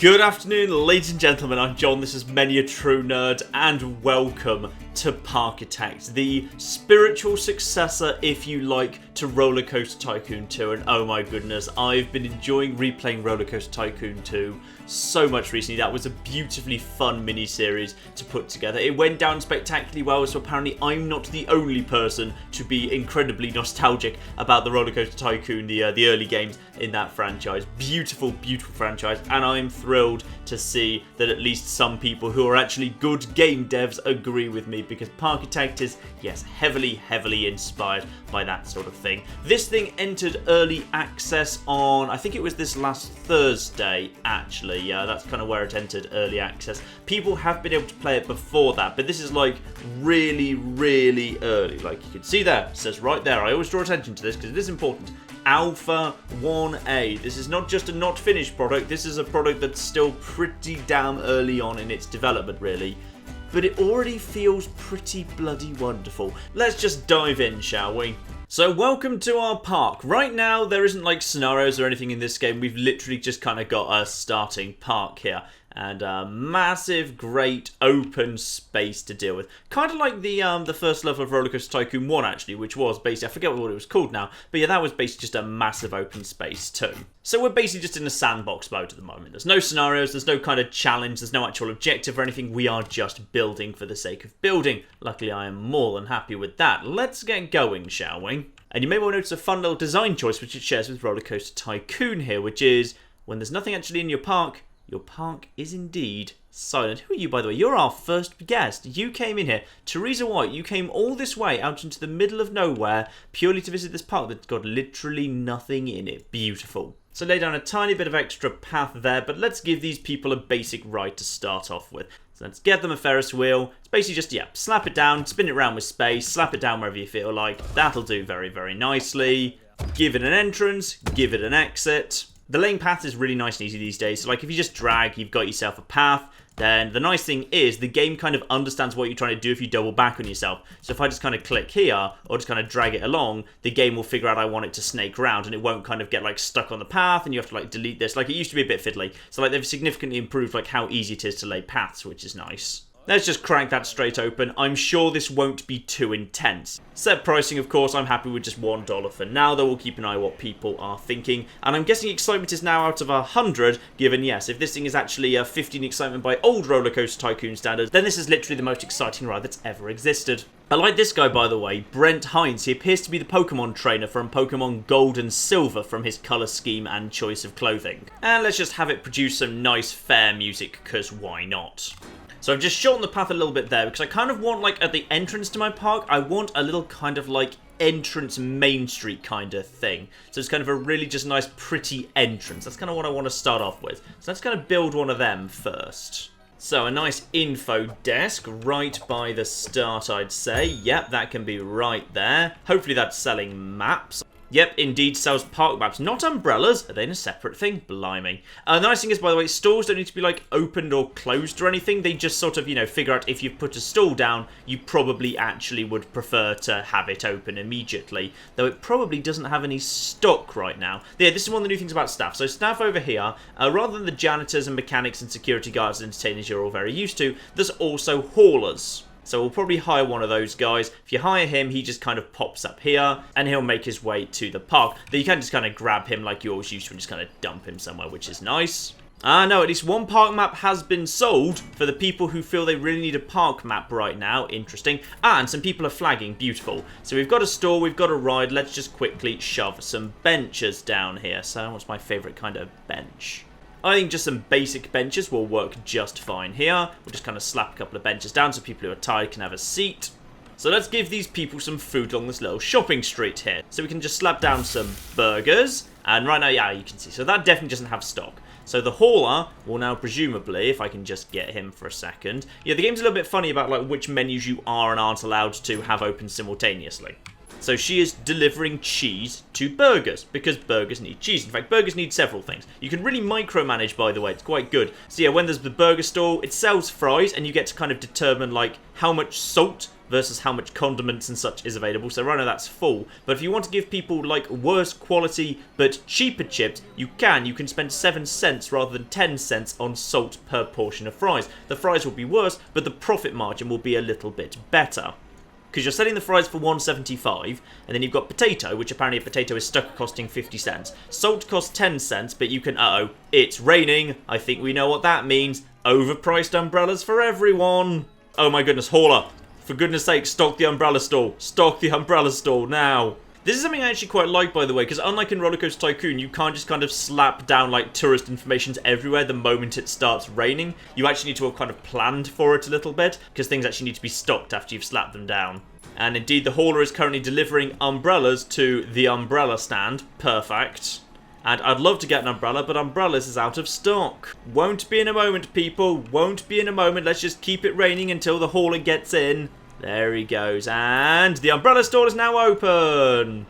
Good afternoon, ladies and gentlemen. I'm John, this is Many a True Nerd, and welcome to Parkitect, the spiritual successor, if you like, to Rollercoaster Tycoon 2. And oh my goodness, I've been enjoying replaying Rollercoaster Tycoon 2 so much recently. That was a beautifully fun mini-series to put together. It went down spectacularly well, so apparently I'm not the only person to be incredibly nostalgic about the Rollercoaster Tycoon, the early games in that franchise. Beautiful, beautiful franchise, and I'm thrilled to see that at least some people who are actually good game devs agree with me, because Parkitect is, yes, heavily inspired by that sort of thing. This thing entered early access on, I think it was this last Thursday, actually. Yeah, that's kind of where it entered early access. People have been able to play it before that, but this is like really early. Like you can see there, it says right there, I always draw attention to this because it is important. Alpha 1A. This is not just a not finished product, this is a product that's still pretty damn early on in its development, really. But it already feels pretty bloody wonderful. Let's just dive in, shall we? So welcome to our park. Right now there isn't like scenarios or anything in this game. We've literally just kind of got a starting park here. And a massive, great, open space to deal with. Kind of like the first level of Rollercoaster Tycoon 1, actually, which was basically, I forget what it was called now, but yeah, that was basically just a massive open space too. So we're basically just in a sandbox mode at the moment. There's no scenarios, there's no kind of challenge, there's no actual objective or anything. We are just building for the sake of building. Luckily, I am more than happy with that. Let's get going, shall we? And you may well notice a fun little design choice which it shares with Rollercoaster Tycoon here, which is when there's nothing actually in your park is indeed silent. Who are you, by the way? You're our first guest. You came in here. Teresa White, you came all this way out into the middle of nowhere purely to visit this park that's got literally nothing in it. Beautiful. So lay down a tiny bit of extra path there, but let's give these people a basic ride to start off with. So let's get them a Ferris wheel. It's basically just, yeah, slap it down, spin it around with space, slap it down wherever you feel like. That'll do very nicely. Give it an entrance, give it an exit. The lane path is really nice and easy these days, so like if you just drag, you've got yourself a path. Then the nice thing is the game kind of understands what you're trying to do if you double back on yourself. So if I just kind of click here or just kind of drag it along, the game will figure out I want it to snake around and it won't kind of get like stuck on the path and you have to like delete this. Like it used to be a bit fiddly. So like they've significantly improved like how easy it is to lay paths, which is nice. Let's just crank that straight open. I'm sure this won't be too intense. Set pricing, of course, I'm happy with just $1 for now, though we'll keep an eye on what people are thinking. And I'm guessing excitement is now out of 100, given, yes, if this thing is actually a 15 excitement by old Rollercoaster Tycoon standards, then this is literally the most exciting ride that's ever existed. I like this guy, by the way, Brent Hines. He appears to be the Pokemon trainer from Pokemon Gold and Silver from his colour scheme and choice of clothing. And let's just have it produce some nice, fair music, because why not? So I've just shortened the path a little bit there because I kind of want, like, at the entrance to my park, I want a little kind of, like, entrance main street kind of thing. So it's kind of a really just nice, pretty entrance. That's kind of what I want to start off with. So let's kind of build one of them first. So a nice info desk right by the start, I'd say. Yep, that can be right there. Hopefully that's selling maps. Yep, indeed sells park maps, not umbrellas. Are they in a separate thing? Blimey. The nice thing is, by the way, stores don't need to be, like, opened or closed or anything. They just sort of, you know, figure out if you've put a stall down, you probably actually would prefer to have it open immediately. Though it probably doesn't have any stock right now. Yeah, this is one of the new things about staff. So staff over here, rather than the janitors and mechanics and security guards and entertainers you're all very used to, there's also haulers. So we'll probably hire one of those guys. If you hire him, he just kind of pops up here and he'll make his way to the park. Then you can just kind of grab him like you always used to and just kind of dump him somewhere, which is nice. No, at least one park map has been sold for the people who feel they really need a park map right now. Interesting. And some people are flagging. Beautiful. So we've got a store, we've got a ride. Let's just quickly shove some benches down here. So what's my favourite kind of bench? I think just some basic benches will work just fine here. We'll just kind of slap a couple of benches down so people who are tired can have a seat. So let's give these people some food along this little shopping street here. So we can just slap down some burgers. And right now, yeah, you can see. So that definitely doesn't have stock. So the hauler will now presumably, if I can just get him for a second. Yeah, the game's a little bit funny about like which menus you are and aren't allowed to have open simultaneously. So she is delivering cheese to burgers, because burgers need cheese. In fact, burgers need several things. You can really micromanage, by the way. It's quite good. So yeah, when there's the burger stall, it sells fries, and you get to kind of determine, like, how much salt versus how much condiments and such is available. So right now that's full. But if you want to give people like worse quality but cheaper chips, you can spend 7 cents rather than 10 cents on salt per portion of fries. The fries will be worse, but the profit margin will be a little bit better. Because you're selling the fries for $1.75, and then you've got potato, which apparently a potato is stuck costing 50 cents. Salt costs 10 cents, but you can, it's raining. I think we know what that means. Overpriced umbrellas for everyone. Oh my goodness, hauler. For goodness sake, stock the umbrella stall. Stock the umbrella stall now. This is something I actually quite like, by the way, because unlike in Rollercoaster Tycoon, you can't just kind of slap down like tourist information everywhere the moment it starts raining. You actually need to have kind of planned for it a little bit, because things actually need to be stocked after you've slapped them down. And indeed, the hauler is currently delivering umbrellas to the umbrella stand. Perfect. And I'd love to get an umbrella, but umbrellas is out of stock. Won't be in a moment, people. Won't be in a moment. Let's just keep it raining until the hauler gets in. There he goes, and the umbrella store is now open!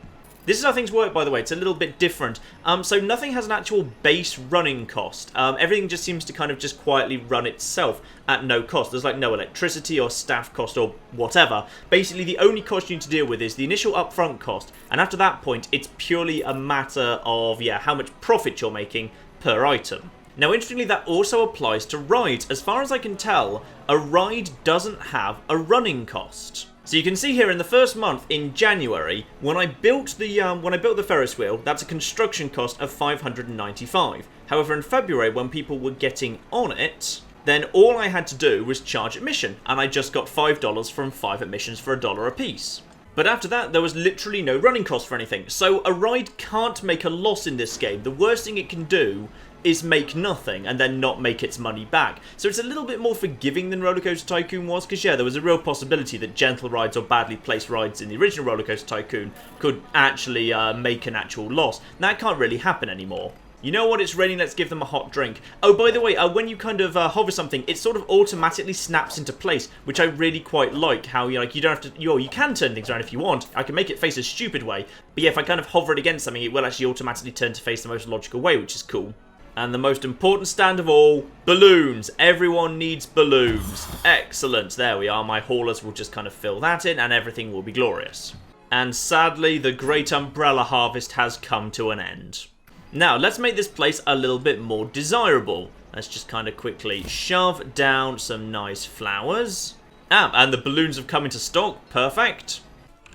This is how things work, by the way. It's a little bit different. So nothing has an actual base running cost. Everything just seems to kind of just quietly run itself at no cost. There's like no electricity or staff cost or whatever. Basically, the only cost you need to deal with is the initial upfront cost, and after that point, it's purely a matter of, how much profit you're making per item. Now, interestingly, that also applies to rides. As far as I can tell, a ride doesn't have a running cost. So you can see here in the first month, in January, when I built the Ferris wheel, that's a construction cost of $595. However, in February, when people were getting on it, then all I had to do was charge admission, and I just got $5 from 5 admissions for $1 a piece. But after that, there was literally no running cost for anything. So a ride can't make a loss in this game. The worst thing it can do is make nothing and then not make its money back. So it's a little bit more forgiving than Rollercoaster Tycoon was, because there was a real possibility that gentle rides or badly placed rides in the original Rollercoaster Tycoon could actually make an actual loss. And that can't really happen anymore. You know what, it's raining, let's give them a hot drink. Oh, by the way, when you kind of hover something, it sort of automatically snaps into place, which I really quite like, how you don't have to, you can turn things around if you want. I can make it face a stupid way, but if I kind of hover it against something, it will actually automatically turn to face the most logical way, which is cool. And the most important stand of all, balloons. Everyone needs balloons. Excellent, there we are. My haulers will just kind of fill that in and everything will be glorious. And sadly, the great umbrella harvest has come to an end. Now, let's make this place a little bit more desirable. Let's just kind of quickly shove down some nice flowers. And the balloons have come into stock. Perfect.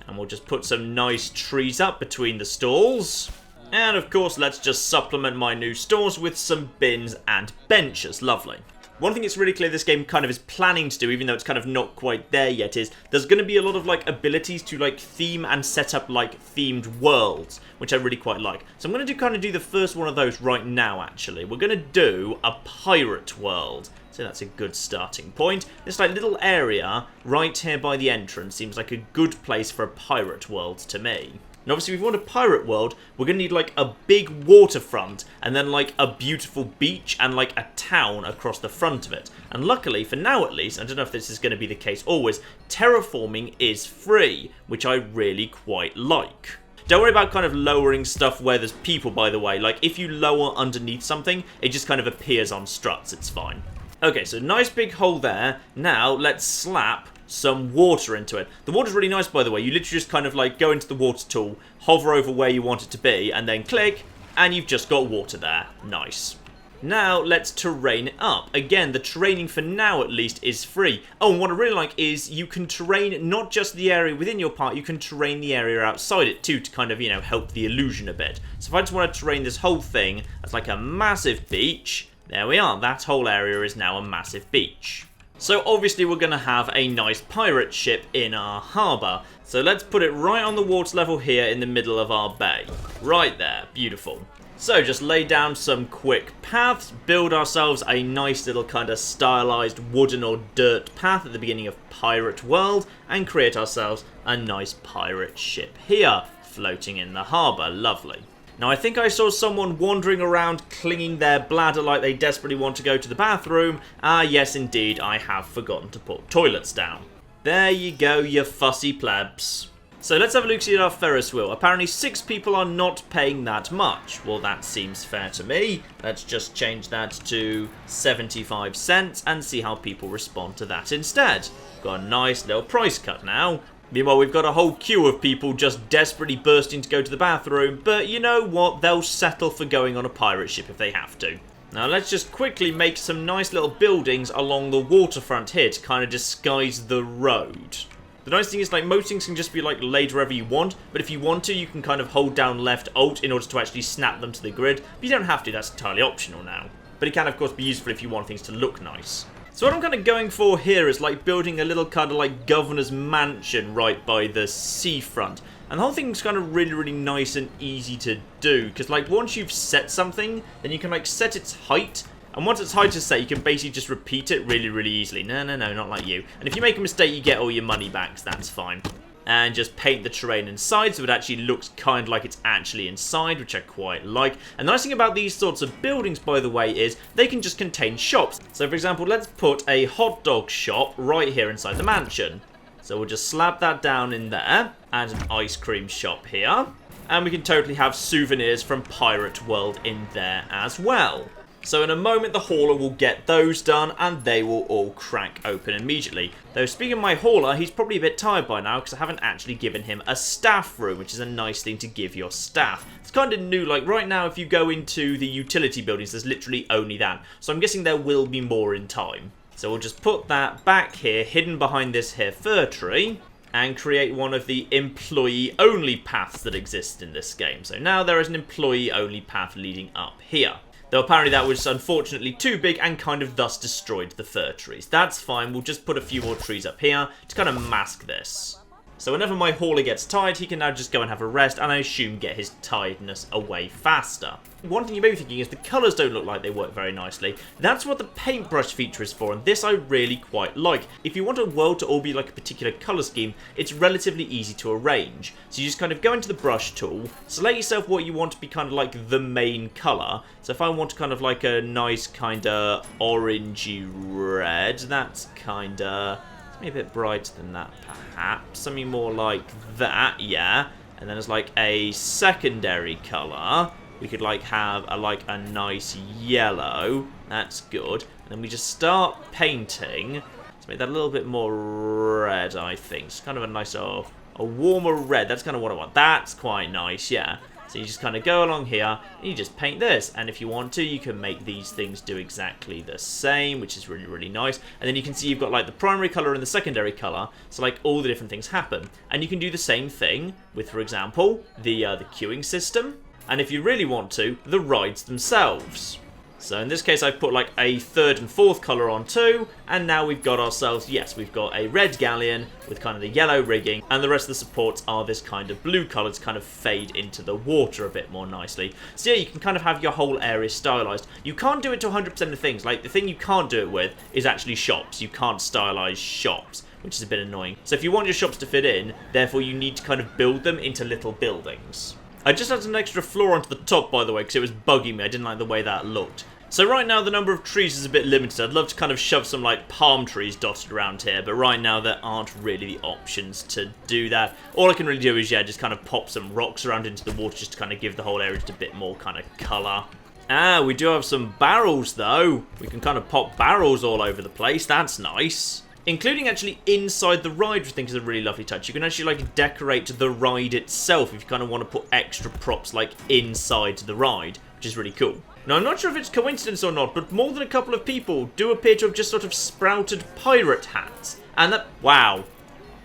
And we'll just put some nice trees up between the stalls. And of course, let's just supplement my new stores with some bins and benches. Lovely. One thing it's really clear this game kind of is planning to do, even though it's kind of not quite there yet, is there's going to be a lot of like abilities to like theme and set up like themed worlds, which I really quite like. So I'm going to do the first one of those right now, actually. We're going to do a pirate world. So that's a good starting point. This like little area right here by the entrance seems like a good place for a pirate world to me. And obviously, if we want a pirate world, we're going to need, like, a big waterfront, and then, like, a beautiful beach and, like, a town across the front of it. And luckily, for now at least, I don't know if this is going to be the case always, terraforming is free, which I really quite like. Don't worry about kind of lowering stuff where there's people, by the way. Like, if you lower underneath something, it just kind of appears on struts. It's fine. Okay, so nice big hole there. Now, let's slap some water into it. The water's really nice, by the way. You literally just kind of like go into the water tool, hover over where you want it to be, and then click, and you've just got water there. Nice. Now, let's terrain it up. Again, the terraining for now, at least, is free. Oh, and what I really like is you can terrain not just the area within your part, you can terrain the area outside it, too, to kind of, help the illusion a bit. So if I just want to terrain this whole thing as like a massive beach, there we are. That whole area is now a massive beach. So obviously we're going to have a nice pirate ship in our harbour. So let's put it right on the water level here in the middle of our bay. Right there. Beautiful. So just lay down some quick paths, build ourselves a nice little kind of stylized wooden or dirt path at the beginning of Pirate World, and create ourselves a nice pirate ship here, floating in the harbour. Lovely. Now, I think I saw someone wandering around clinging their bladder like they desperately want to go to the bathroom. Ah, yes, indeed, I have forgotten to put toilets down. There you go, you fussy plebs. So let's have a look at our Ferris wheel. Apparently 6 people are not paying that much. Well, that seems fair to me. Let's just change that to 75 cents and see how people respond to that instead. Got a nice little price cut now. Meanwhile, we've got a whole queue of people just desperately bursting to go to the bathroom. But you know what? They'll settle for going on a pirate ship if they have to. Now let's just quickly make some nice little buildings along the waterfront here to kind of disguise the road. The nice thing is, like, most things can just be, like, laid wherever you want, but if you want to, you can kind of hold down left Alt in order to actually snap them to the grid. But you don't have to, that's entirely optional now. But it can, of course, be useful if you want things to look nice. So what I'm kind of going for here is, like, building a little kind of, like, governor's mansion right by the seafront. And the whole thing's kind of really, really nice and easy to do, because, like, once you've set something, then you can, like, set its height. And once it's hard to say, you can basically just repeat it really, really easily. No, not like you. And if you make a mistake, you get all your money back, so that's fine. And just paint the terrain inside so it actually looks kind of like it's actually inside, which I quite like. And the nice thing about these sorts of buildings, by the way, is they can just contain shops. So, for example, let's put a hot dog shop right here inside the mansion. So we'll just slap that down in there. And an ice cream shop here. And we can totally have souvenirs from Pirate World in there as well. So in a moment, the hauler will get those done, and they will all crack open immediately. Though, speaking of my hauler, he's probably a bit tired by now, because I haven't actually given him a staff room, which is a nice thing to give your staff. It's kind of new, like right now, if you go into the utility buildings, there's literally only that. So I'm guessing there will be more in time. So we'll just put that back here, hidden behind this here fir tree, and create one of the employee-only paths that exist in this game. So now there is an employee-only path leading up here. Though apparently that was unfortunately too big and kind of thus destroyed the fir trees. That's fine, we'll just put a few more trees up here to kind of mask this. So whenever my hauler gets tired, he can now just go and have a rest, and I assume get his tiredness away faster. One thing you may be thinking is the colours don't look like they work very nicely. That's what the paintbrush feature is for, and this I really quite like. If you want a world to all be like a particular colour scheme, it's relatively easy to arrange. So you just kind of go into the brush tool, select yourself what you want to be kind of like the main colour. So if I want kind of like a nice kind of orangey red, that's kind of... maybe a bit brighter than that, perhaps. Something more like that, yeah. And then as like a secondary colour, we could like have a nice yellow. That's good. And then we just start painting to make that a little bit more red, I think. It's kind of a nice, a warmer red. That's kind of what I want. That's quite nice, yeah. So you just kind of go along here, and you just paint this. And if you want to, you can make these things do exactly the same, which is really, really nice. And then you can see you've got like the primary colour and the secondary colour, so like all the different things happen. And you can do the same thing with, for example, the queuing system. And if you really want to, the rides themselves. So in this case, I've put like a third and fourth colour on too, and now we've got ourselves, yes, we've got a red galleon with kind of the yellow rigging, and the rest of the supports are this kind of blue colour to kind of fade into the water a bit more nicely. So yeah, you can kind of have your whole area stylised. You can't do it to 100% of things. Like, the thing you can't do it with is actually shops. You can't stylise shops, which is a bit annoying. So if you want your shops to fit in, therefore you need to kind of build them into little buildings. I just added an extra floor onto the top, by the way, because it was bugging me. I didn't like the way that looked. So right now the number of trees is a bit limited. I'd love to kind of shove some like palm trees dotted around here, but right now there aren't really the options to do that. All I can really do is, yeah, just kind of pop some rocks around into the water just to kind of give the whole area just a bit more kind of colour. Ah, we do have some barrels though. We can kind of pop barrels all over the place. That's nice. Including actually inside the ride, which I think is a really lovely touch. You can actually like decorate the ride itself if you kind of want to put extra props like inside the ride, which is really cool. Now, I'm not sure if it's coincidence or not, but more than a couple of people do appear to have just sort of sprouted pirate hats. And that, wow,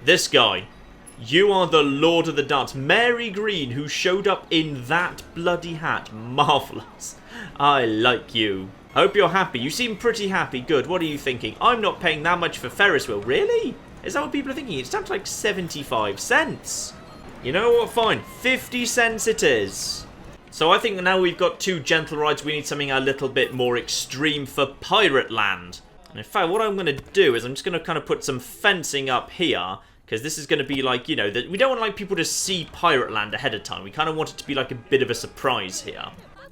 this guy, you are the Lord of the Dance. Mary Green, who showed up in that bloody hat. Marvellous. I like you. I hope you're happy. You seem pretty happy. Good. What are you thinking? I'm not paying that much for Ferris wheel. Really? Is that what people are thinking? It's down to like 75 cents. You know what? Fine. 50 cents it is. So I think now we've got two gentle rides, we need something a little bit more extreme for Pirate Land. And in fact, what I'm going to do is I'm just going to kind of put some fencing up here, because this is going to be like, you know, that we don't want like people to see Pirate Land ahead of time. We kind of want it to be like a bit of a surprise here.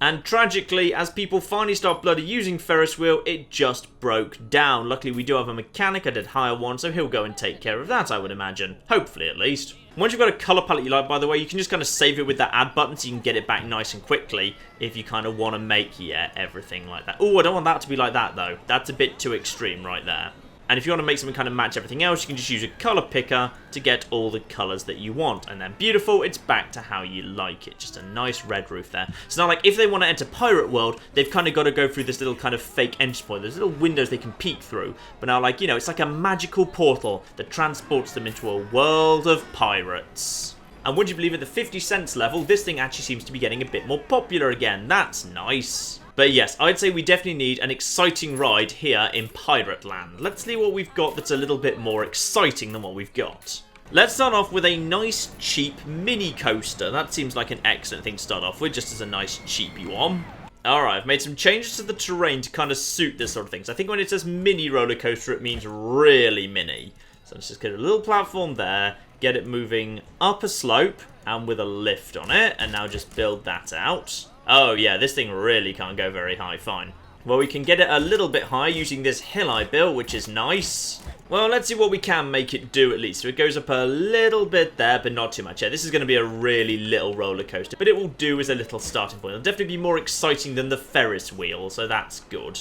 And tragically, as people finally start bloody using Ferris wheel, it just broke down. Luckily, we do have a mechanic. I did hire one, so he'll go and take care of that, I would imagine. Hopefully, at least. Once you've got a colour palette you like, by the way, you can just kind of save it with that add button so you can get it back nice and quickly if you kind of want to make, yeah, everything like that. Oh, I don't want that to be like that, though. That's a bit too extreme right there. And if you want to make something kind of match everything else, you can just use a colour picker to get all the colours that you want. And then beautiful, it's back to how you like it. Just a nice red roof there. So now, like, if they want to enter Pirate World, they've kind of got to go through this little kind of fake entrance point. There's little windows they can peek through. But now, like, you know, it's like a magical portal that transports them into a world of pirates. And would you believe at the 50 cents level, this thing actually seems to be getting a bit more popular again. That's nice. But yes, I'd say we definitely need an exciting ride here in Pirate Land. Let's see what we've got that's a little bit more exciting than what we've got. Let's start off with a nice, cheap mini coaster. That seems like an excellent thing to start off with, just as a nice, cheapy one. Alright, I've made some changes to the terrain to kind of suit this sort of thing. So I think when it says mini roller coaster, it means really mini. So let's just get a little platform there, get it moving up a slope, and with a lift on it, and now just build that out. Oh yeah, this thing really can't go very high, fine. Well, we can get it a little bit higher using this hill I built, which is nice. Well, let's see what we can make it do at least. So it goes up a little bit there, but not too much. Yeah, this is going to be a really little roller coaster, but it will do as a little starting point. It'll definitely be more exciting than the Ferris wheel, so that's good.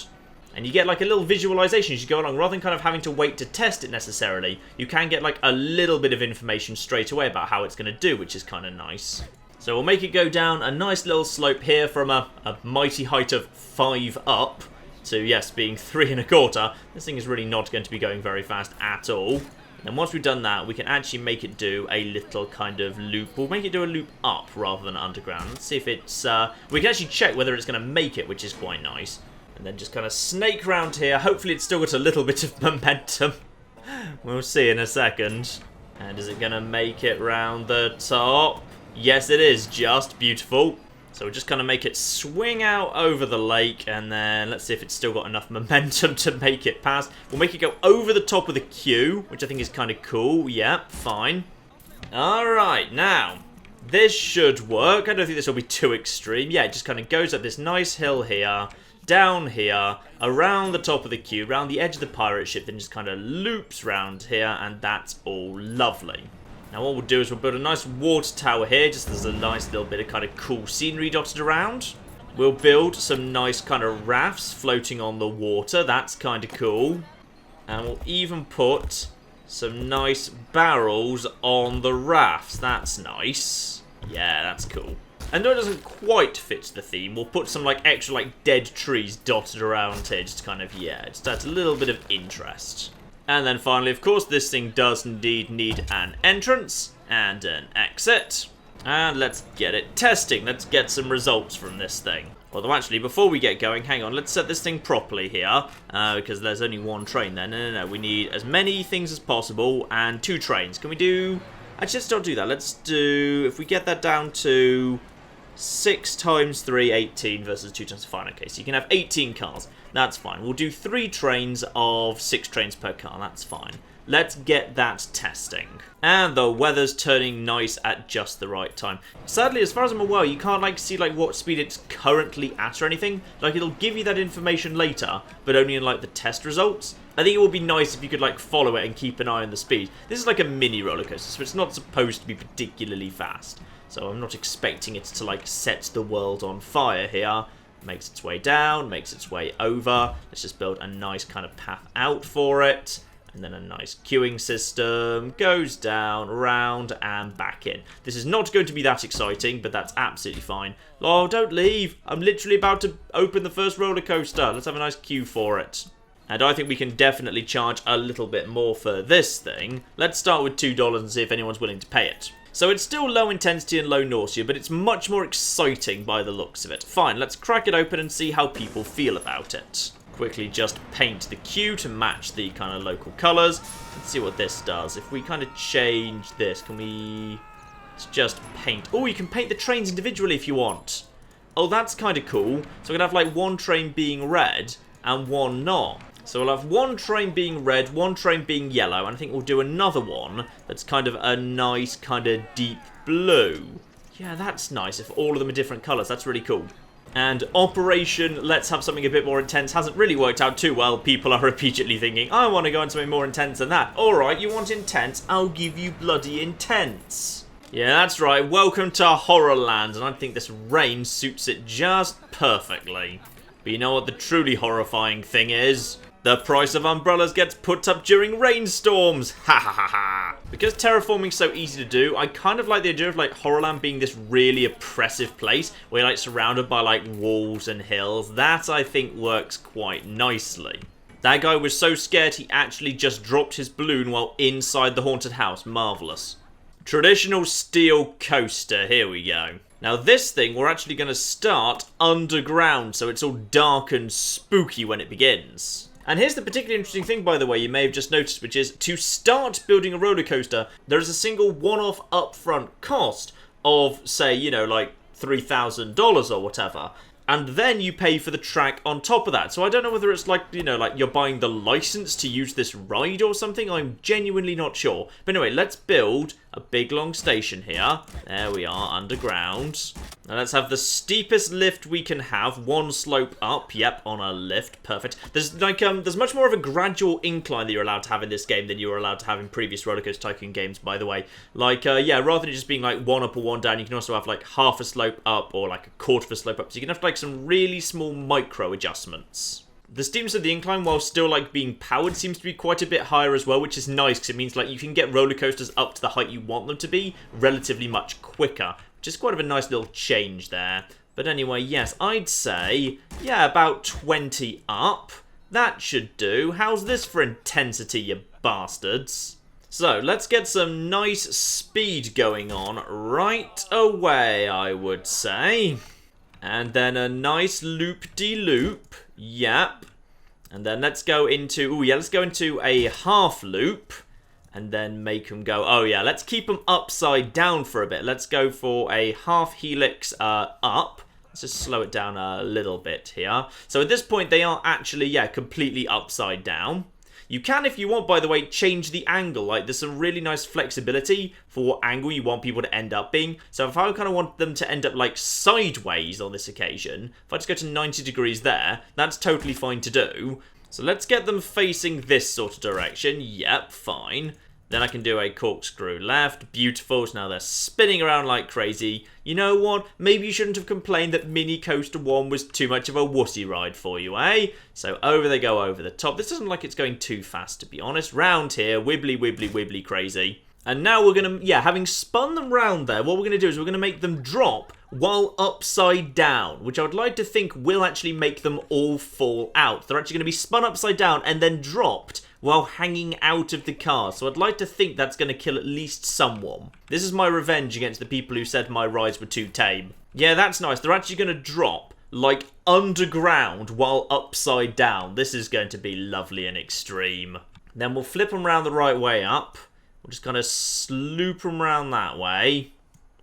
And you get like a little visualization as you go along, rather than kind of having to wait to test it necessarily. You can get like a little bit of information straight away about how it's going to do, which is kind of nice. So we'll make it go down a nice little slope here from a mighty height of 5 up to, yes, being 3 1/4. This thing is really not going to be going very fast at all. And once we've done that, we can actually make it do a little kind of loop. We'll make it do a loop up rather than underground. Let's see if it's... we can actually check whether it's going to make it, which is quite nice. And then just kind of snake round here. Hopefully it's still got a little bit of momentum. We'll see in a second. And is it going to make it round the top? Yes, it is. Just beautiful. So we'll just kind of make it swing out over the lake, and then let's see if it's still got enough momentum to make it past. We'll make it go over the top of the queue, which I think is kind of cool. Yep, fine. Alright, now, this should work. I don't think this will be too extreme. Yeah, it just kind of goes up this nice hill here, down here, around the top of the queue, around the edge of the pirate ship, then just kind of loops round here, and that's all lovely. Now what we'll do is we'll build a nice water tower here, just as a nice little bit of kind of cool scenery dotted around. We'll build some nice kind of rafts floating on the water, that's kind of cool. And we'll even put some nice barrels on the rafts, that's nice. Yeah, that's cool. And though it doesn't quite fit the theme, we'll put some like extra like dead trees dotted around here, just kind of, yeah, just adds a little bit of interest. And then finally, of course, this thing does indeed need an entrance and an exit. And let's get it testing. Let's get some results from this thing. Although actually, before we get going, hang on, let's set this thing properly here. Because there's only one train there. No. We need as many things as possible and 2 trains. Can we do... Actually, let's not do that. Let's do... If we get that down to 6 times 3, 18 versus 2 times 5. Okay, so you can have 18 cars. That's fine. We'll do 3 trains of 6 trains per car. That's fine. Let's get that testing. And the weather's turning nice at just the right time. Sadly, as far as I'm aware, you can't like see like what speed it's currently at or anything. Like it'll give you that information later, but only in like the test results. I think it would be nice if you could like follow it and keep an eye on the speed. This is like a mini roller coaster, so it's not supposed to be particularly fast. So I'm not expecting it to like set the world on fire here. Makes its way down, makes its way over. Let's just build a nice kind of path out for it. And then a nice queuing system. Goes down, round, and back in. This is not going to be that exciting, but that's absolutely fine. Oh, don't leave. I'm literally about to open the first roller coaster. Let's have a nice queue for it. And I think we can definitely charge a little bit more for this thing. Let's start with $2 and see if anyone's willing to pay it. So it's still low intensity and low nausea, but it's much more exciting by the looks of it. Fine, let's crack it open and see how people feel about it. Quickly just paint the queue to match the kind of local colours. Let's see what this does. If we kind of change this, can we... Let's just paint... Oh, you can paint the trains individually if you want. Oh, that's kind of cool. So we're going to have like 1 train being red and 1 not. So we'll have 1 train being red, 1 train being yellow, and I think we'll do another one that's kind of a nice kind of deep blue. Yeah, that's nice if all of them are different colours. That's really cool. And Operation Let's Have Something a Bit More Intense hasn't really worked out too well. People are repeatedly thinking, I want to go on something more intense than that. Alright, you want intense? I'll give you bloody intense. Yeah, that's right. Welcome to Horrorland, and I think this rain suits it just perfectly. But you know what the truly horrifying thing is? The price of umbrellas gets put up during rainstorms! Ha ha ha ha! Because terraforming's so easy to do, I kind of like the idea of like Horrorland being this really oppressive place where you're like surrounded by like walls and hills. That I think works quite nicely. That guy was so scared he actually just dropped his balloon while inside the haunted house. Marvellous. Traditional steel coaster, here we go. Now this thing, we're actually going to start underground, so it's all dark and spooky when it begins. And here's the particularly interesting thing, by the way, you may have just noticed, which is to start building a roller coaster, there is a single one-off upfront cost of, say, you know, like $3,000 or whatever. And then you pay for the track on top of that. So I don't know whether it's like, you know, like you're buying the license to use this ride or something. I'm genuinely not sure. But anyway, let's build a big long station here. There we are, underground. Now let's have the steepest lift we can have. One slope up. Yep, on a lift. Perfect. There's like there's much more of a gradual incline that you're allowed to have in this game than you were allowed to have in previous Rollercoaster Tycoon games, by the way. Like, yeah, rather than just being like one up or one down, you can also have like half a slope up or like a quarter of a slope up. So you can have like some really small micro adjustments. The steepness of the incline, while still like being powered, seems to be quite a bit higher as well, which is nice because it means like you can get roller coasters up to the height you want them to be relatively much quicker, which is quite of a nice little change there. But anyway, yes, I'd say, yeah, about 20 up. That should do. How's this for intensity, you bastards? So, let's get some nice speed going on right away, I would say. And then a nice loop-de-loop. Yep. And then let's go into... Oh, yeah, let's go into a half loop. And then make them go... Oh, yeah, let's keep them upside down for a bit. Let's go for a half helix up. Let's just slow it down a little bit here. So at this point, they are actually, yeah, completely upside down. You can, if you want, by the way, change the angle. Like, there's some really nice flexibility for what angle you want people to end up being. So if I kind of want them to end up, like, sideways on this occasion, if I just go to 90 degrees there, that's totally fine to do. So let's get them facing this sort of direction. Yep, fine. Then I can do a corkscrew left. Beautiful. So now they're spinning around like crazy. You know what? Maybe you shouldn't have complained that Mini Coaster 1 was too much of a wussy ride for you, eh? So over they go over the top. This doesn't look like it's going too fast, to be honest. Round here. Wibbly, wibbly, wibbly crazy. And now we're going to, yeah, having spun them round there, what we're going to do is we're going to make them drop while upside down, which I would like to think will actually make them all fall out. They're actually going to be spun upside down and then dropped while hanging out of the car. So I'd like to think that's going to kill at least someone. This is my revenge against the people who said my rides were too tame. Yeah, that's nice. They're actually going to drop, like, underground while upside down. This is going to be lovely and extreme. Then we'll flip them around the right way up. We'll just kind of sloop them around that way.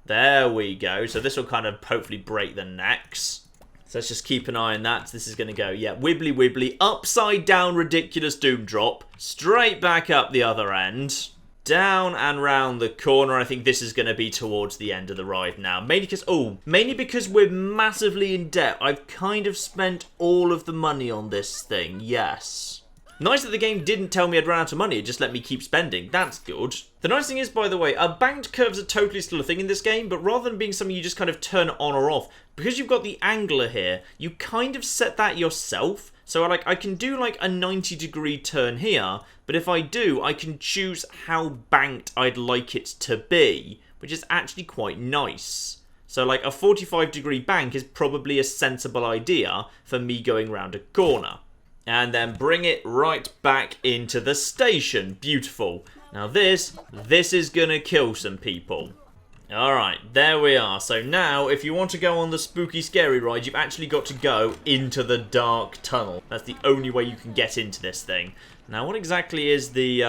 There we go. So this will kind of hopefully break the necks. So let's just keep an eye on that. This is going to go, yeah, wibbly wibbly, upside down, ridiculous doom drop, straight back up the other end, down and round the corner. I think this is going to be towards the end of the ride now. Mainly because we're massively in debt. I've kind of spent all of the money on this thing, yes. Nice that the game didn't tell me I'd run out of money, it just let me keep spending. That's good. The nice thing is, by the way, banked curves are totally still a thing in this game, but rather than being something you just kind of turn on or off, because you've got the angler here, you kind of set that yourself. So like I can do like a 90-degree turn here, but if I do, I can choose how banked I'd like it to be, which is actually quite nice. So like a 45-degree bank is probably a sensible idea for me going round a corner. And then bring it right back into the station. Beautiful. Now this is going to kill some people. Alright, there we are. So now, if you want to go on the spooky scary ride, you've actually got to go into the dark tunnel. That's the only way you can get into this thing. Now, what exactly is the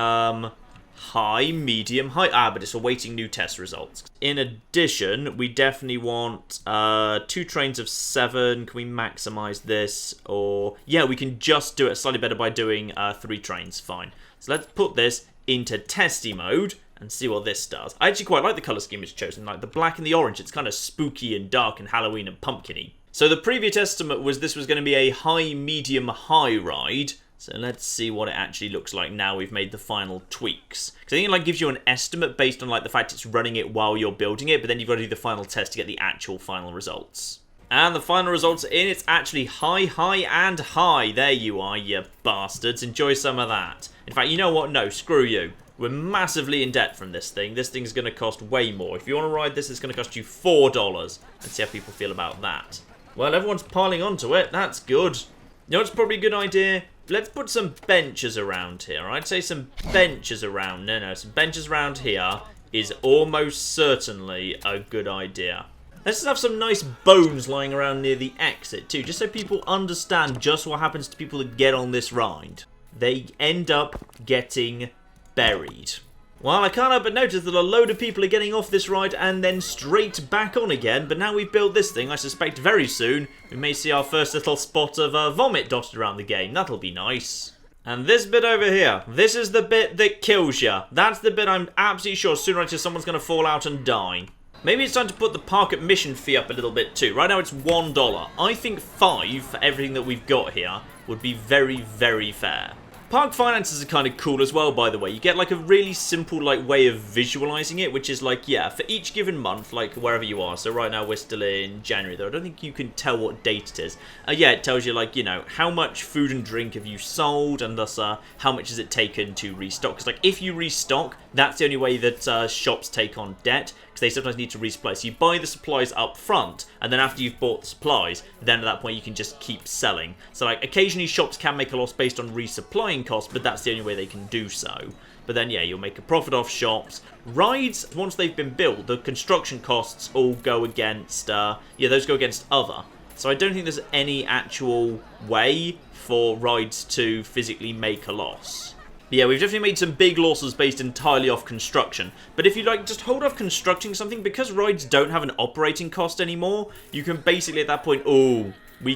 high, medium, high? But it's awaiting new test results. In addition, we definitely want 2 trains of 7. Can we maximize this? Or, yeah, we can just do it slightly better by doing 3 trains. Fine. So let's put this into testy mode and see what this does. I actually quite like the colour scheme it's chosen, like the black and the orange. It's kind of spooky and dark and Halloween and pumpkin-y. So the previous estimate was this was going to be a high, medium, high ride. So let's see what it actually looks like now we've made the final tweaks. Because I think it like gives you an estimate based on like the fact it's running it while you're building it, but then you've got to do the final test to get the actual final results. And the final results are in. It's actually high, high, and high. There you are, you bastards. Enjoy some of that. In fact, you know what? No, screw you. We're massively in debt from this thing. This thing's going to cost way more. If you want to ride this, it's going to cost you $4. Let's see how people feel about that. Well, everyone's piling onto it. That's good. You know what's probably a good idea? Let's put some benches around here. I'd say some benches around. No, some benches around here is almost certainly a good idea. Let's just have some nice bones lying around near the exit too, just so people understand just what happens to people that get on this ride. They end up getting buried. Well, I can't help but notice that a load of people are getting off this ride and then straight back on again, but now we've built this thing, I suspect very soon we may see our first little spot of vomit dotted around the game. That'll be nice. And this bit over here, this is the bit that kills you. That's the bit I'm absolutely sure sooner or later someone's going to fall out and die. Maybe it's time to put the park admission fee up a little bit too. Right now it's $1. I think $5 for everything that we've got here would be very, very fair. Park finances are kind of cool as well, by the way. You get like a really simple like way of visualizing it, which is like, yeah, for each given month, like wherever you are. So right now we're still in January, though I don't think you can tell what date it is. Yeah, it tells you like, you know, how much food and drink have you sold, and thus how much has it taken to restock. Because like if you restock, that's the only way that shops take on debt, because they sometimes need to resupply. So you buy the supplies up front, and then after you've bought the supplies, then at that point you can just keep selling. So like occasionally shops can make a loss based on resupplying costs, but that's the only way they can do so. But then yeah, you'll make a profit off shops. Rides, once they've been built, the construction costs all go against, those go against other. So I don't think there's any actual way for rides to physically make a loss. But yeah, we've definitely made some big losses based entirely off construction. But if you like, just hold off constructing something, because rides don't have an operating cost anymore, you can basically at that point, we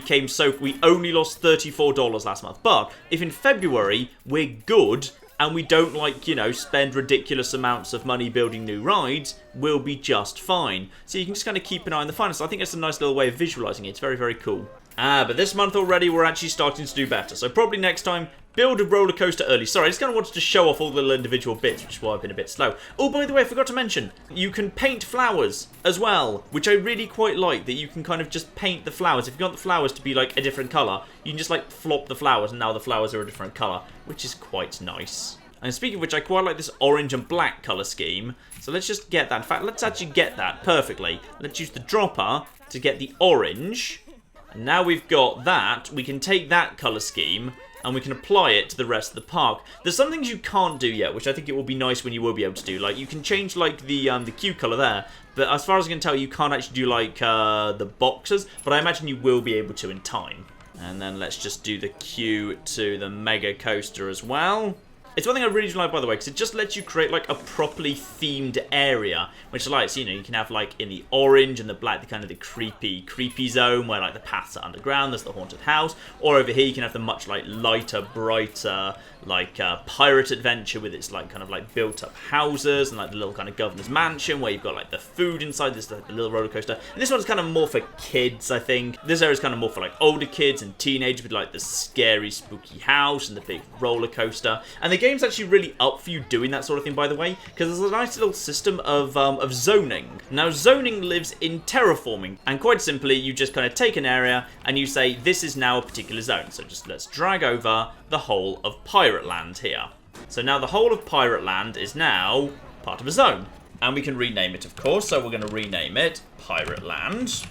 only lost $34 last month. But if in February we're good and we don't like, you know, spend ridiculous amounts of money building new rides, we'll be just fine. So you can just kind of keep an eye on the finances. I think it's a nice little way of visualizing it. It's very, very cool. But this month already we're actually starting to do better. So probably next time, build a roller coaster early. Sorry, I just kind of wanted to show off all the little individual bits, which is why I've been a bit slow. Oh, by the way, I forgot to mention, you can paint flowers as well, which I really quite like, that you can kind of just paint the flowers. If you want the flowers to be like a different colour, you can just like flop the flowers and now the flowers are a different colour, which is quite nice. And speaking of which, I quite like this orange and black colour scheme. So let's just get that. In fact, let's actually get that perfectly. Let's use the dropper to get the orange. And now we've got that, we can take that colour scheme and we can apply it to the rest of the park. There's some things you can't do yet, which I think it will be nice when you will be able to do. Like, you can change, like, the queue colour there, but as far as I can tell, you can't actually do, like, the boxes, but I imagine you will be able to in time. And then let's just do the queue to the Mega Coaster as well. It's one thing I really do like, by the way, because it just lets you create, like, a properly themed area, which, like, so, you know, you can have, like, in the orange and the black, the kind of the creepy zone, where, like, the paths are underground, there's the haunted house, or over here you can have the much, like, lighter, brighter, like, pirate adventure with its, like, kind of, like, built-up houses, and, like, the little kind of governor's mansion, where you've got, like, the food inside, this like, the little roller coaster. And this one's kind of more for kids, I think. This area's kind of more for, like, older kids and teenagers, with, like, the scary, spooky house and the big roller coaster. And the game's actually really up for you doing that sort of thing, by the way, because there's a nice little system of zoning. Now, zoning lives in terraforming, and quite simply, you just kind of take an area and you say, this is now a particular zone. So just let's drag over the whole of Pirate Land here. So now the whole of Pirate Land is now part of a zone. And we can rename it, of course, so we're going to rename it Pirate Land.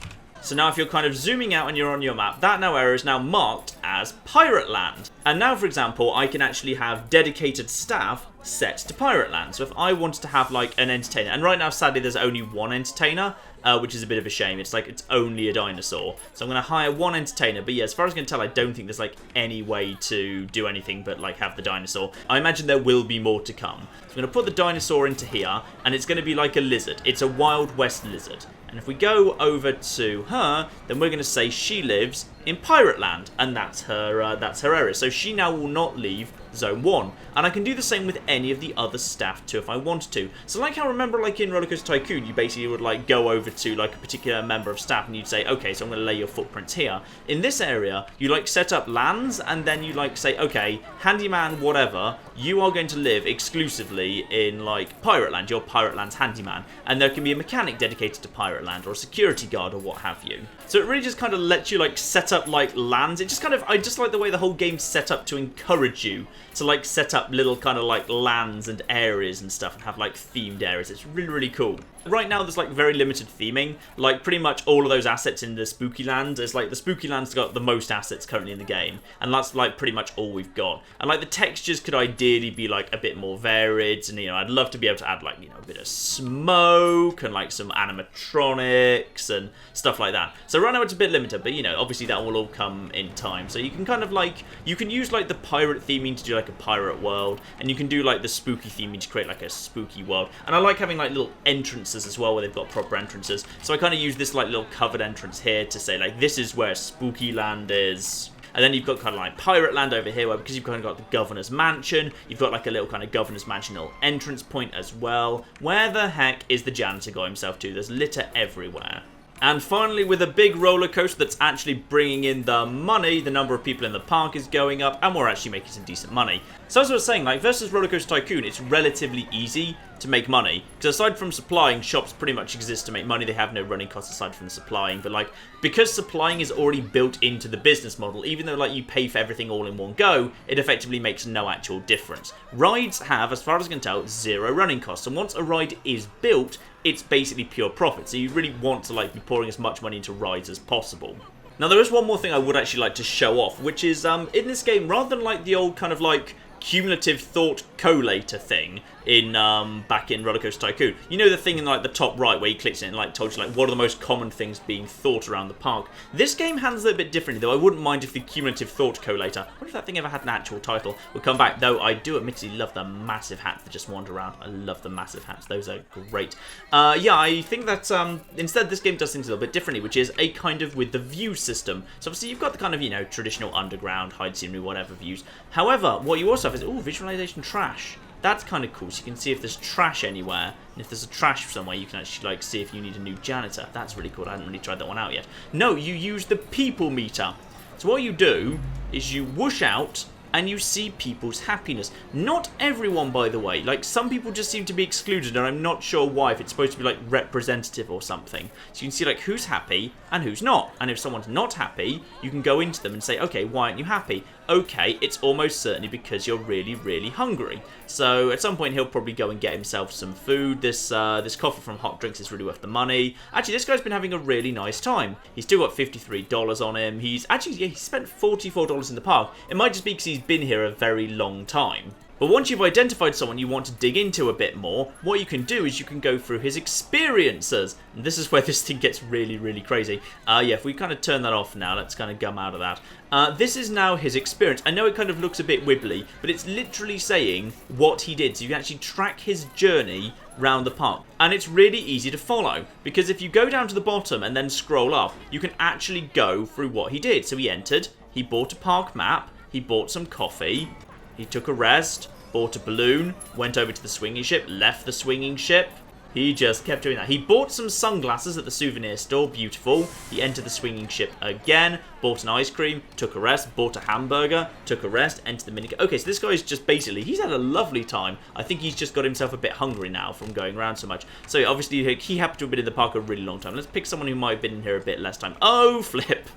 So now if you're kind of zooming out and you're on your map, that now area is now marked as Pirate Land. And now, for example, I can actually have dedicated staff set to Pirate Land. So if I wanted to have like an entertainer, and right now sadly there's only one entertainer, which is a bit of a shame. It's like it's only a dinosaur. So I'm going to hire one entertainer, but yeah, as far as I can tell, I don't think there's like any way to do anything but like have the dinosaur. I imagine there will be more to come. So I'm going to put the dinosaur into here, and it's going to be like a lizard. It's a Wild West lizard. And if we go over to her, then we're going to say she lives in Pirate Land, and that's her area. So she now will not leave Zone 1. And I can do the same with any of the other staff too if I wanted to. So like how, remember like in Rollercoaster Tycoon, you basically would like go over to like a particular member of staff and you'd say, okay, so I'm going to lay your footprints here. In this area, you like set up lands and then you like say, okay, handyman whatever, you are going to live exclusively in like Pirate Land, you're Pirate Land's handyman. And there can be a mechanic dedicated to Pirate Land or a security guard or what have you. So it really just kind of lets you like set up like lands. It just kind of, I just like the way the whole game's set up to encourage you to like set up little kind of like lands and areas and stuff and have like themed areas. It's really, really cool. Right now there's like very limited theming. Like pretty much all of those assets in the Spooky Land is like the Spooky Land's got the most assets currently in the game, and that's like pretty much all we've got. And like the textures could ideally be like a bit more varied, and you know, I'd love to be able to add like, you know, a bit of smoke and like some animatronics and stuff like that. So right now it's a bit limited, but you know, obviously that will all come in time. So you can kind of like, you can use like the pirate theming to do like a pirate world, and you can do like the spooky theming to create like a spooky world. And I like having like little entrances as well where they've got proper entrances. So I kind of use this like little covered entrance here to say like this is where Spooky Land is. And then you've got kind of like Pirate Land over here, where because you've kind of got the Governor's Mansion, you've got like a little kind of Governor's Mansion little entrance point as well. Where the heck is the janitor got himself to? There's litter everywhere. And finally, with a big roller coaster that's actually bringing in the money, the number of people in the park is going up, and we're actually making some decent money. So as I was saying, like versus Rollercoaster Tycoon, it's relatively easy to make money, because aside from supplying, shops pretty much exist to make money. They have no running costs aside from the supplying, but like because supplying is already built into the business model, even though like you pay for everything all in one go, it effectively makes no actual difference. Rides have, as far as I can tell, 0 running costs, and once a ride is built, it's basically pure profit. So you really want to like be pouring as much money into rides as possible. Now there is one more thing I would actually like to show off, which is in this game, rather than like the old kind of like cumulative thought collator thing in back in Rollercoaster Tycoon. You know the thing in like the top right where you clicked it and like told you like what are the most common things being thought around the park. This game handles it a bit differently, though I wouldn't mind if the cumulative thought collator, I wonder if that thing ever had an actual title, would come back, though I do admittedly love the massive hats that just wander around. I love the massive hats, those are great. Yeah, I think that instead this game does things a little bit differently, which is a kind of with the view system. So obviously you've got the kind of, you know, traditional underground, hide scenery, whatever views. However, what you also have is, ooh, visualization trash. That's kind of cool, so you can see if there's trash anywhere, and if there's a trash somewhere, you can actually like see if you need a new janitor. That's really cool. I haven't really tried that one out yet. No, you use the people meter. So what you do is you whoosh out and you see people's happiness. Not everyone, by the way. Like, some people just seem to be excluded, and I'm not sure why, if it's supposed to be, like, representative or something. So you can see, like, who's happy and who's not. And if someone's not happy, you can go into them and say, okay, why aren't you happy? Okay, it's almost certainly because you're really, really hungry. So at some point, he'll probably go and get himself some food. This coffee from Hot Drinks is really worth the money. Actually, this guy's been having a really nice time. He's still got $53 on him. He's actually, yeah, he spent $44 in the park. It might just be because he's been here a very long time. But once you've identified someone you want to dig into a bit more, what you can do is you can go through his experiences. And this is where this thing gets really, really crazy. Yeah, if we kind of turn that off now, let's kind of gum out of that. This is now his experience. I know it kind of looks a bit wibbly, but it's literally saying what he did. So you can actually track his journey round the park. And it's really easy to follow, because if you go down to the bottom and then scroll up, you can actually go through what he did. So he entered, he bought a park map, he bought some coffee, he took a rest, bought a balloon, went over to the swinging ship, left the swinging ship. He just kept doing that. He bought some sunglasses at the souvenir store, beautiful. He entered the swinging ship again, bought an ice cream, took a rest, bought a hamburger, took a rest, entered the mini. Okay, so this guy's just basically, he's had a lovely time. I think he's just got himself a bit hungry now from going around so much. So obviously he happened to have been in the park a really long time. Let's pick someone who might have been in here a bit less time. Oh, flip.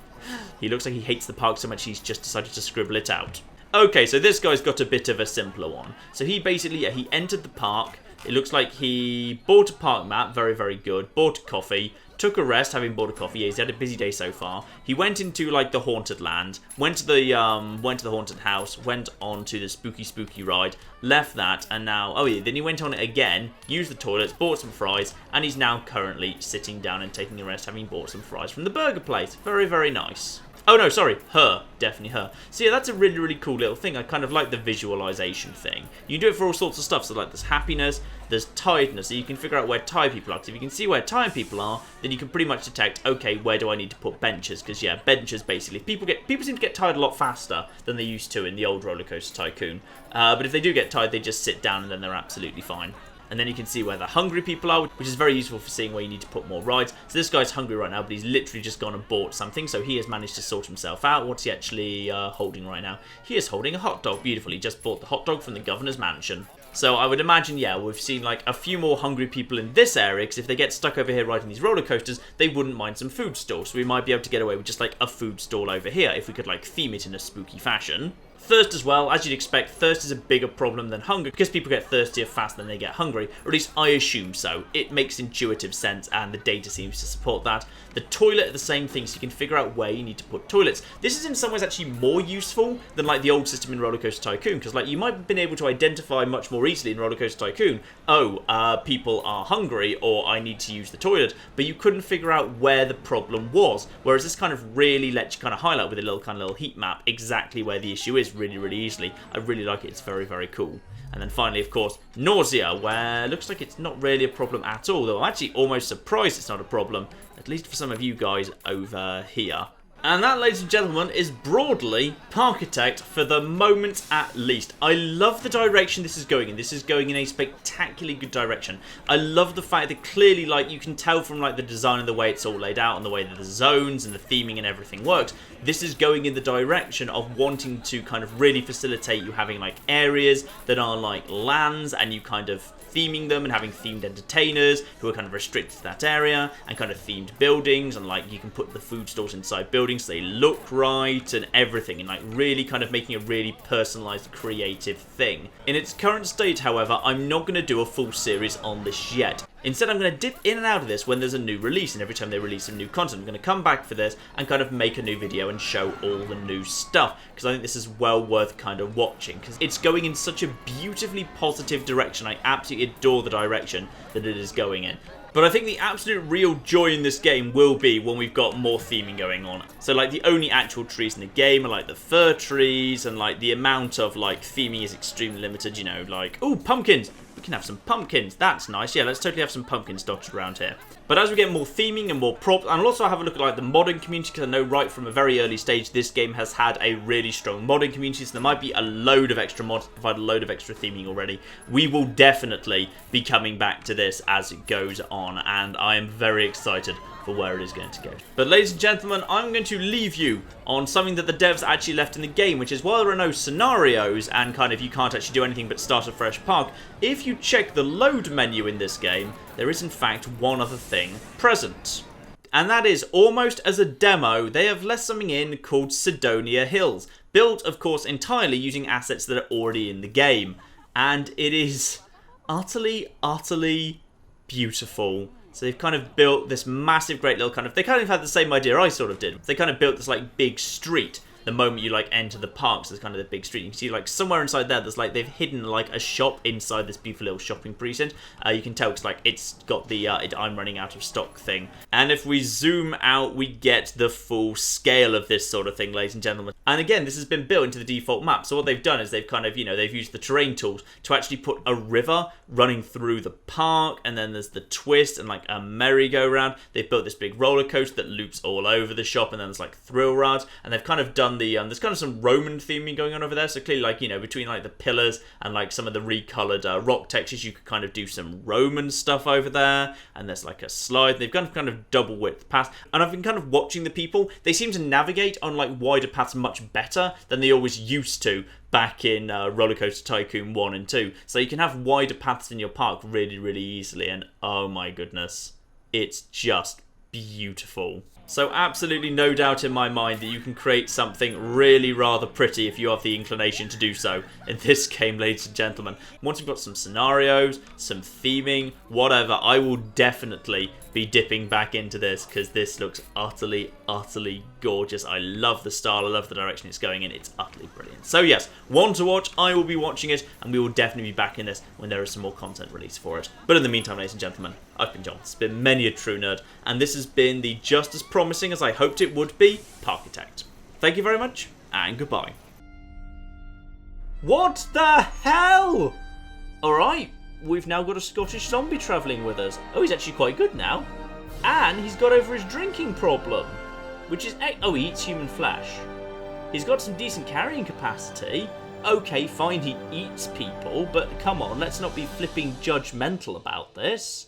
He looks like he hates the park so much he's just decided to scribble it out. Okay, so this guy's got a bit of a simpler one. So he basically, yeah, he entered the park. It looks like he bought a park map, very, very good. Bought a coffee, took a rest, having bought a coffee. Yeah, he's had a busy day so far. He went into like the haunted land, went to the haunted house, went on to the spooky ride, left that, and now, oh yeah, then he went on it again, used the toilets, bought some fries, and he's now currently sitting down and taking a rest, having bought some fries from the burger place. Very, very nice. Oh no, sorry, her. Definitely her. So yeah, that's a really, really cool little thing. I kind of like the visualization thing. You can do it for all sorts of stuff. So like there's happiness, there's tiredness. So you can figure out where tired people are. Because if you can see where tired people are, then you can pretty much detect, okay, where do I need to put benches? Because yeah, benches basically, people seem to get tired a lot faster than they used to in the old Rollercoaster Tycoon. But if they do get tired, they just sit down and then they're absolutely fine. And then you can see where the hungry people are, which is very useful for seeing where you need to put more rides. So this guy's hungry right now, but he's literally just gone and bought something, so he has managed to sort himself out. What's he actually holding right now? He is holding a hot dog. Beautiful. He just bought the hot dog from the governor's mansion. So I would imagine, yeah, we've seen like a few more hungry people in this area, because if they get stuck over here riding these roller coasters, they wouldn't mind some food stalls. So we might be able to get away with just like a food stall over here, if we could like theme it in a spooky fashion. Thirst as well, as you'd expect, thirst is a bigger problem than hunger because people get thirstier faster than they get hungry, or at least I assume so. It makes intuitive sense and the data seems to support that. The toilet are the same thing, so you can figure out where you need to put toilets. This is in some ways actually more useful than like the old system in Rollercoaster Tycoon, because like you might have been able to identify much more easily in Rollercoaster Tycoon, people are hungry or I need to use the toilet, but you couldn't figure out where the problem was, whereas this kind of really lets you kind of highlight with a little heat map exactly where the issue is really, really easily. I really like it. It's very, very cool. And then finally, of course, nausea, where it looks like it's not really a problem at all, though I'm actually almost surprised it's not a problem, at least for some of you guys over here. And that, ladies and gentlemen, is broadly Parkitect for the moment at least. I love the direction this is going in. This is going in a spectacularly good direction. I love the fact that clearly, like, you can tell from like the design and the way it's all laid out and the way that the zones and the theming and everything works, this is going in the direction of wanting to kind of really facilitate you having like areas that are like lands and you kind of theming them and having themed entertainers who are kind of restricted to that area, and kind of themed buildings, and like you can put the food stores inside buildings so they look right and everything, and like really kind of making a really personalized creative thing. In its current state, however, I'm not going to do a full series on this yet. Instead, I'm going to dip in and out of this when there's a new release, and every time they release some new content, I'm going to come back for this and kind of make a new video and show all the new stuff, because I think this is well worth kind of watching, because it's going in such a beautifully positive direction. I absolutely adore the direction that it is going in. But I think the absolute real joy in this game will be when we've got more theming going on. So like the only actual trees in the game are like the fir trees, and like the amount of like theming is extremely limited, you know, like, oh, pumpkins! We can have some pumpkins, that's nice. Yeah, let's totally have some pumpkins dotted around here. But as we get more theming and more props, and I'll also have a look at like the modding community, because I know right from a very early stage this game has had a really strong modding community, so there might be a load of extra mods to provide a load of extra theming already. We will definitely be coming back to this as it goes on, and I am very excited for where it is going to go. But ladies and gentlemen, I'm going to leave you on something that the devs actually left in the game, which is while there are no scenarios and kind of you can't actually do anything but start a fresh park, if you check the load menu in this game, there is in fact one other thing present. And that is, almost as a demo, they have let something in called Sidonia Hills, built of course entirely using assets that are already in the game. And it is utterly, utterly beautiful. So they've kind of built this massive, great little kind of... They kind of had the same idea I sort of did. They kind of built this, like, big street the moment you, like, enter the park. So there's kind of the big street. You can see, like, somewhere inside there, there's, like, they've hidden, like, a shop inside this beautiful little shopping precinct. You can tell because, like, it's got the I'm running out of stock thing. And if we zoom out, we get the full scale of this sort of thing, ladies and gentlemen. And again, this has been built into the default map. So what they've done is they've kind of, you know, they've used the terrain tools to actually put a river running through the park, and then there's the twist and like a merry-go-round. They've built this big roller coaster that loops all over the shop, and then there's like thrill rides, and they've kind of done the there's kind of some Roman theming going on over there. So clearly, like, you know, between like the pillars and like some of the recolored rock textures, you could kind of do some Roman stuff over there. And there's like a slide. They've kind of double width paths, and I've been kind of watching the people. They seem to navigate on like wider paths much better than they always used to back in Rollercoaster Tycoon 1 and 2. So you can have wider paths in your park really, really easily, and oh my goodness, it's just beautiful. So absolutely no doubt in my mind that you can create something really rather pretty if you have the inclination to do so in this game, ladies and gentlemen. Once you've got some scenarios, some theming, whatever, I will definitely be dipping back into this, because this looks utterly, utterly gorgeous. I love the style, I love the direction it's going in. It's utterly brilliant. So yes, one to watch, I will be watching it, and we will definitely be back in this when there is some more content released for it. But in the meantime, ladies and gentlemen, I've been John. It's been many a true nerd, and this has been the just as promising as I hoped it would be, Parkitect. Thank you very much, and goodbye. What the hell? Alright, we've now got a Scottish zombie travelling with us. Oh, he's actually quite good now. And he's got over his drinking problem, which is... Oh, he eats human flesh. He's got some decent carrying capacity. Okay, fine, he eats people, but come on, let's not be flipping judgmental about this.